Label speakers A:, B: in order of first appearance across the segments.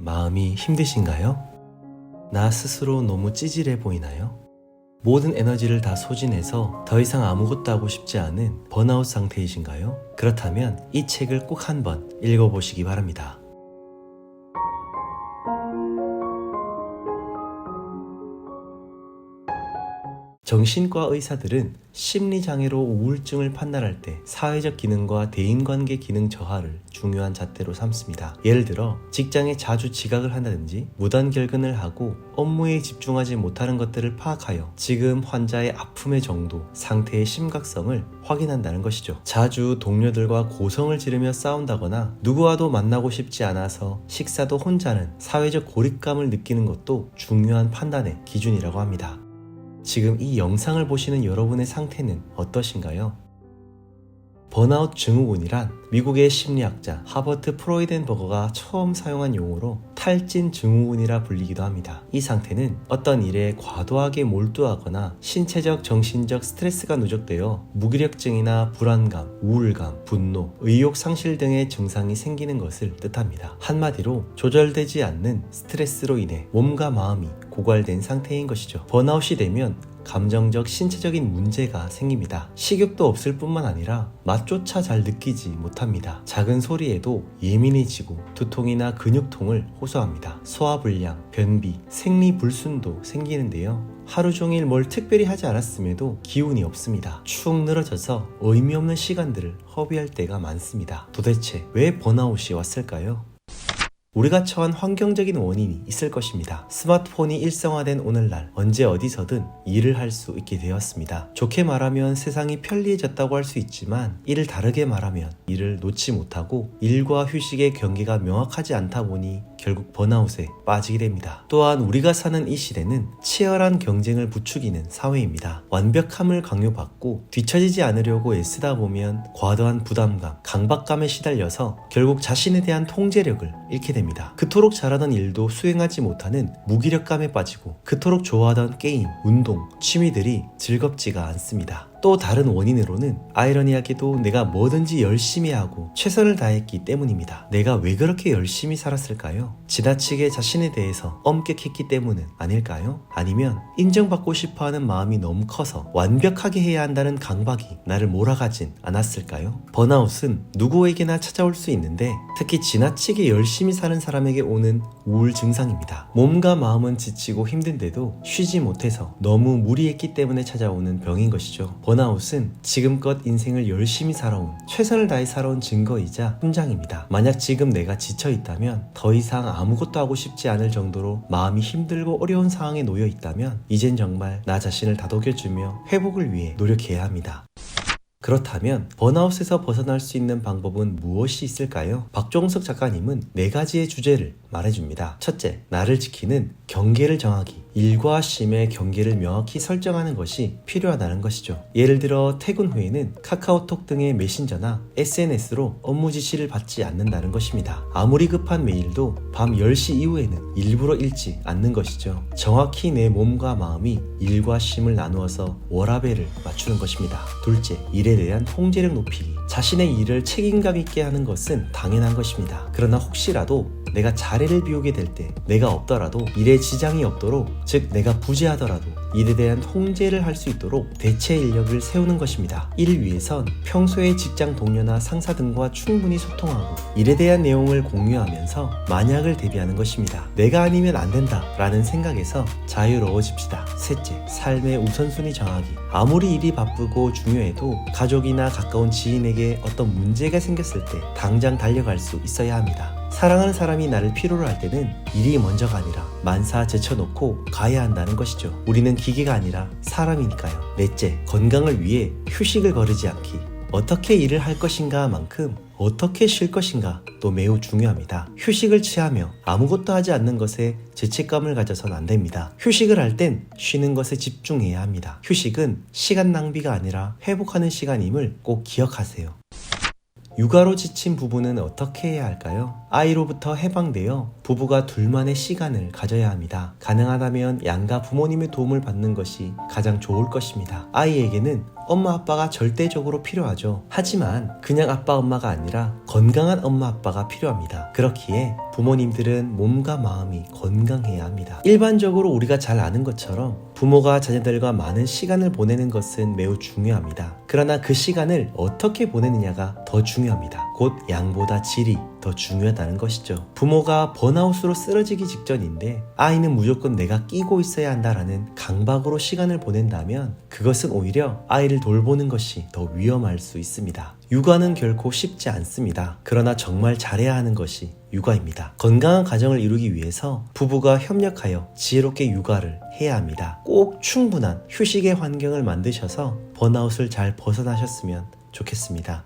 A: 마음이 힘드신가요? 나 스스로 너무 찌질해 보이나요? 모든 에너지를 다 소진해서 더 이상 아무것도 하고 싶지 않은 번아웃 상태이신가요? 그렇다면 이 책을 꼭 한번 읽어보시기 바랍니다. 정신과 의사들은 심리장애로 우울증을 판단할 때 사회적 기능과 대인관계 기능 저하를 중요한 잣대로 삼습니다. 예를 들어 직장에 자주 지각을 한다든지 무단결근을 하고 업무에 집중하지 못하는 것들을 파악하여 지금 환자의 아픔의 정도, 상태의 심각성을 확인한다는 것이죠. 자주 동료들과 고성을 지르며 싸운다거나 누구와도 만나고 싶지 않아서 식사도 혼자는 사회적 고립감을 느끼는 것도 중요한 판단의 기준이라고 합니다. 지금 이 영상을 보시는 여러분의 상태는 어떠신가요? 번아웃 증후군이란 미국의 심리학자 하버트 프로이덴버거가 처음 사용한 용어로 탈진 증후군이라 불리기도 합니다. 이 상태는 어떤 일에 과도하게 몰두하거나 신체적, 정신적 스트레스가 누적되어 무기력증이나 불안감, 우울감, 분노, 의욕 상실 등의 증상이 생기는 것을 뜻합니다. 한마디로 조절되지 않는 스트레스로 인해 몸과 마음이 고갈된 상태인 것이죠. 번아웃이 되면 감정적, 신체적인 문제가 생깁니다. 식욕도 없을 뿐만 아니라 맛조차 잘 느끼지 못합니다. 작은 소리에도 예민해지고 두통이나 근육통을 호소합니다. 소화불량, 변비, 생리불순도 생기는데요. 하루 종일 뭘 특별히 하지 않았음에도 기운이 없습니다. 축 늘어져서 의미 없는 시간들을 허비할 때가 많습니다. 도대체 왜 번아웃이 왔을까요? 우리가 처한 환경적인 원인이 있을 것입니다. 스마트폰이 일상화된 오늘날 언제 어디서든 일을 할 수 있게 되었습니다. 좋게 말하면 세상이 편리해졌다고 할 수 있지만 이를 다르게 말하면 일을 놓지 못하고 일과 휴식의 경계가 명확하지 않다 보니 결국 번아웃에 빠지게 됩니다. 또한 우리가 사는 이 시대는 치열한 경쟁을 부추기는 사회입니다. 완벽함을 강요받고 뒤처지지 않으려고 애쓰다 보면 과도한 부담감, 강박감에 시달려서 결국 자신에 대한 통제력을 잃게 됩니다. 그토록 잘하던 일도 수행하지 못하는 무기력감에 빠지고 그토록 좋아하던 게임, 운동, 취미들이 즐겁지가 않습니다. 또 다른 원인으로는 아이러니하게도 내가 뭐든지 열심히 하고 최선을 다했기 때문입니다. 내가 왜 그렇게 열심히 살았을까요? 지나치게 자신에 대해서 엄격했기 때문은 아닐까요? 아니면 인정받고 싶어하는 마음이 너무 커서 완벽하게 해야 한다는 강박이 나를 몰아가진 않았을까요? 번아웃은 누구에게나 찾아올 수 있는데 특히 지나치게 열심히 사는 사람에게 오는 우울 증상입니다. 몸과 마음은 지치고 힘든데도 쉬지 못해서 너무 무리했기 때문에 찾아오는 병인 것이죠. 번아웃은 지금껏 인생을 열심히 살아온, 최선을 다해 살아온 증거이자 훈장입니다. 만약 지금 내가 지쳐있다면, 더 이상 아무것도 하고 싶지 않을 정도로 마음이 힘들고 어려운 상황에 놓여 있다면 이젠 정말 나 자신을 다독여주며 회복을 위해 노력해야 합니다. 그렇다면 번아웃에서 벗어날 수 있는 방법은 무엇이 있을까요? 박종석 작가님은 4가지의 주제를 말해줍니다. 첫째, 나를 지키는 경계를 정하기. 일과 쉼의 경계를 명확히 설정하는 것이 필요하다는 것이죠. 예를 들어 퇴근 후에는 카카오톡 등의 메신저나 SNS로 업무 지시를 받지 않는다는 것입니다. 아무리 급한 메일도 밤 10시 이후에는 일부러 읽지 않는 것이죠. 정확히 내 몸과 마음이 일과 쉼을 나누어서 워라밸을 맞추는 것입니다. 둘째, 일에 대한 통제력 높이기. 자신의 일을 책임감 있게 하는 것은 당연한 것입니다. 그러나 혹시라도 내가 자리를 비우게 될 때 내가 없더라도 일에 지장이 없도록, 즉 내가 부재하더라도 일에 대한 통제를 할 수 있도록 대체 인력을 세우는 것입니다. 이를 위해선 평소에 직장 동료나 상사 등과 충분히 소통하고 일에 대한 내용을 공유하면서 만약을 대비하는 것입니다. 내가 아니면 안 된다 라는 생각에서 자유로워집시다. 셋째, 삶의 우선순위 정하기. 아무리 일이 바쁘고 중요해도 가족이나 가까운 지인에게 어떤 문제가 생겼을 때 당장 달려갈 수 있어야 합니다. 사랑하는 사람이 나를 필요로 할 때는 일이 먼저가 아니라 만사 제쳐놓고 가야 한다는 것이죠. 우리는 기계가 아니라 사람이니까요. 넷째, 건강을 위해 휴식을 거르지 않기. 어떻게 일을 할 것인가 만큼 어떻게 쉴 것인가 또 매우 중요합니다. 휴식을 취하며 아무것도 하지 않는 것에 죄책감을 가져선 안 됩니다. 휴식을 할 땐 쉬는 것에 집중해야 합니다. 휴식은 시간 낭비가 아니라 회복하는 시간임을 꼭 기억하세요. 육아로 지친 부부는 어떻게 해야 할까요? 아이로부터 해방되어 부부가 둘만의 시간을 가져야 합니다. 가능하다면 양가 부모님의 도움을 받는 것이 가장 좋을 것입니다. 아이에게는 엄마 아빠가 절대적으로 필요하죠. 하지만 그냥 아빠 엄마가 아니라 건강한 엄마 아빠가 필요합니다. 그렇기에 부모님들은 몸과 마음이 건강해야 합니다. 일반적으로 우리가 잘 아는 것처럼 부모가 자녀들과 많은 시간을 보내는 것은 매우 중요합니다. 그러나 그 시간을 어떻게 보내느냐가 더 중요합니다. 곧 양보다 질이 더 중요하다는 것이죠. 부모가 번아웃으로 쓰러지기 직전인데 아이는 무조건 내가 끼고 있어야 한다라는 강박으로 시간을 보낸다면 그것은 오히려 아이를 돌보는 것이 더 위험할 수 있습니다. 육아는 결코 쉽지 않습니다. 그러나 정말 잘해야 하는 것이 육아입니다. 건강한 가정을 이루기 위해서 부부가 협력하여 지혜롭게 육아를 해야 합니다. 꼭 충분한 휴식의 환경을 만드셔서 번아웃을 잘 벗어나셨으면 좋겠습니다.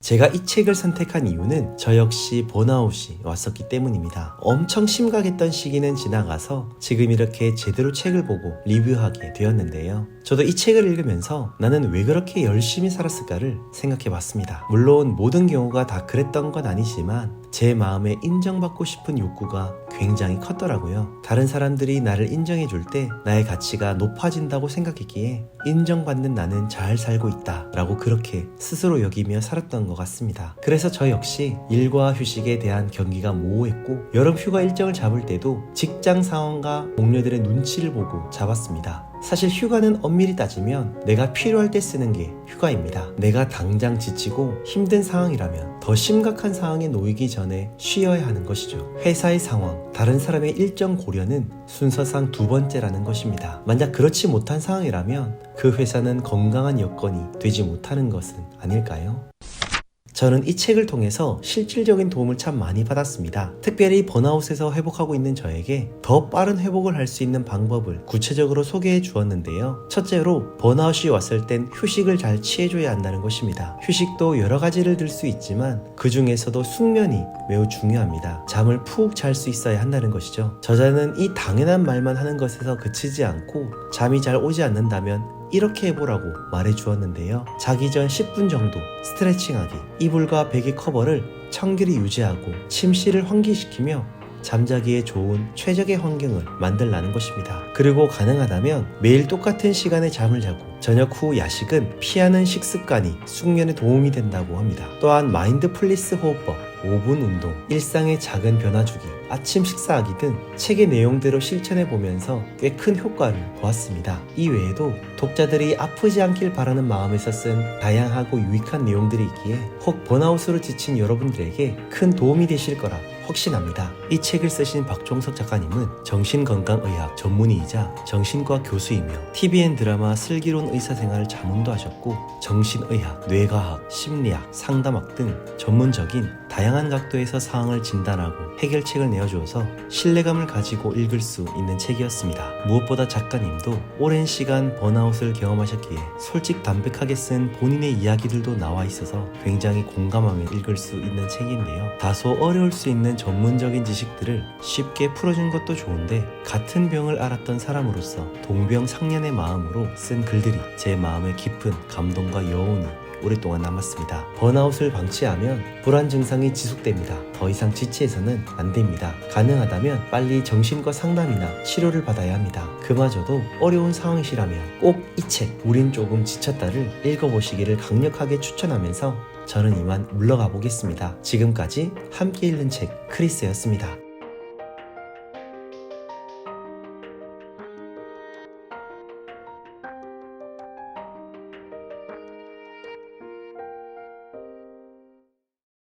A: 제가 이 책을 선택한 이유는 저 역시 번아웃이 왔었기 때문입니다. 엄청 심각했던 시기는 지나가서 지금 이렇게 제대로 책을 보고 리뷰하게 되었는데요. 저도 이 책을 읽으면서 나는 왜 그렇게 열심히 살았을까를 생각해 봤습니다. 물론 모든 경우가 다 그랬던 건 아니지만 제 마음에 인정받고 싶은 욕구가 굉장히 컸더라고요. 다른 사람들이 나를 인정해 줄 때 나의 가치가 높아진다고 생각했기에 인정받는 나는 잘 살고 있다 라고 그렇게 스스로 여기며 살았던 것 같습니다. 그래서 저 역시 일과 휴식에 대한 경계가 모호했고 여름 휴가 일정을 잡을 때도 직장 상황과 동료들의 눈치를 보고 잡았습니다. 사실 휴가는 엄밀히 따지면 내가 필요할 때 쓰는 게 휴가입니다. 내가 당장 지치고 힘든 상황이라면 더 심각한 상황에 놓이기 전에 쉬어야 하는 것이죠. 회사의 상황, 다른 사람의 일정 고려는 순서상 두 번째라는 것입니다. 만약 그렇지 못한 상황이라면 그 회사는 건강한 여건이 되지 못하는 것은 아닐까요? 저는 이 책을 통해서 실질적인 도움을 참 많이 받았습니다. 특별히 번아웃에서 회복하고 있는 저에게 더 빠른 회복을 할 수 있는 방법을 구체적으로 소개해 주었는데요. 첫째로 번아웃이 왔을 땐 휴식을 잘 취해줘야 한다는 것입니다. 휴식도 여러 가지를 들 수 있지만 그 중에서도 숙면이 매우 중요합니다. 잠을 푹 잘 수 있어야 한다는 것이죠. 저자는 이 당연한 말만 하는 것에서 그치지 않고 잠이 잘 오지 않는다면 이렇게 해보라고 말해주었는데요. 자기 전 10분 정도 스트레칭하기, 이불과 베개 커버를 청결히 유지하고 침실을 환기시키며 잠자기에 좋은 최적의 환경을 만들라는 것입니다. 그리고 가능하다면 매일 똑같은 시간에 잠을 자고 저녁 후 야식은 피하는 식습관이 숙면에 도움이 된다고 합니다. 또한 마인드풀리스 호흡법, 5분 운동, 일상의 작은 변화 주기, 아침 식사하기 등 책의 내용대로 실천해보면서 꽤 큰 효과를 보았습니다. 이 외에도 독자들이 아프지 않길 바라는 마음에서 쓴 다양하고 유익한 내용들이 있기에 혹 번아웃으로 지친 여러분들에게 큰 도움이 되실 거라 확신합니다. 이 책을 쓰신 박종석 작가님은 정신건강의학 전문의이자 정신과 교수이며 TVN 드라마 슬기로운 의사생활 자문도 하셨고 정신의학, 뇌과학, 심리학, 상담학 등 전문적인 다양한 각도에서 상황을 진단하고 해결책을 내어주어서 신뢰감을 가지고 읽을 수 있는 책이었습니다. 무엇보다 작가님도 오랜 시간 번아웃을 경험하셨기에 솔직담백하게 쓴 본인의 이야기들도 나와 있어서 굉장히 공감하며 읽을 수 있는 책인데요. 다소 어려울 수 있는 전문적인 지식들을 쉽게 풀어준 것도 좋은데 같은 병을 앓았던 사람으로서 동병상련의 마음으로 쓴 글들이 제 마음에 깊은 감동과 여운이 오랫동안 남았습니다. 번아웃을 방치하면 불안 증상이 지속됩니다. 더 이상 지체해서는 안 됩니다. 가능하다면 빨리 정신과 상담이나 치료를 받아야 합니다. 그마저도 어려운 상황이시라면 꼭 이 책 우린 조금 지쳤다를 읽어보시기를 강력하게 추천하면서 저는 이만 물러가 보겠습니다. 지금까지 함께 읽는 책 크리스였습니다.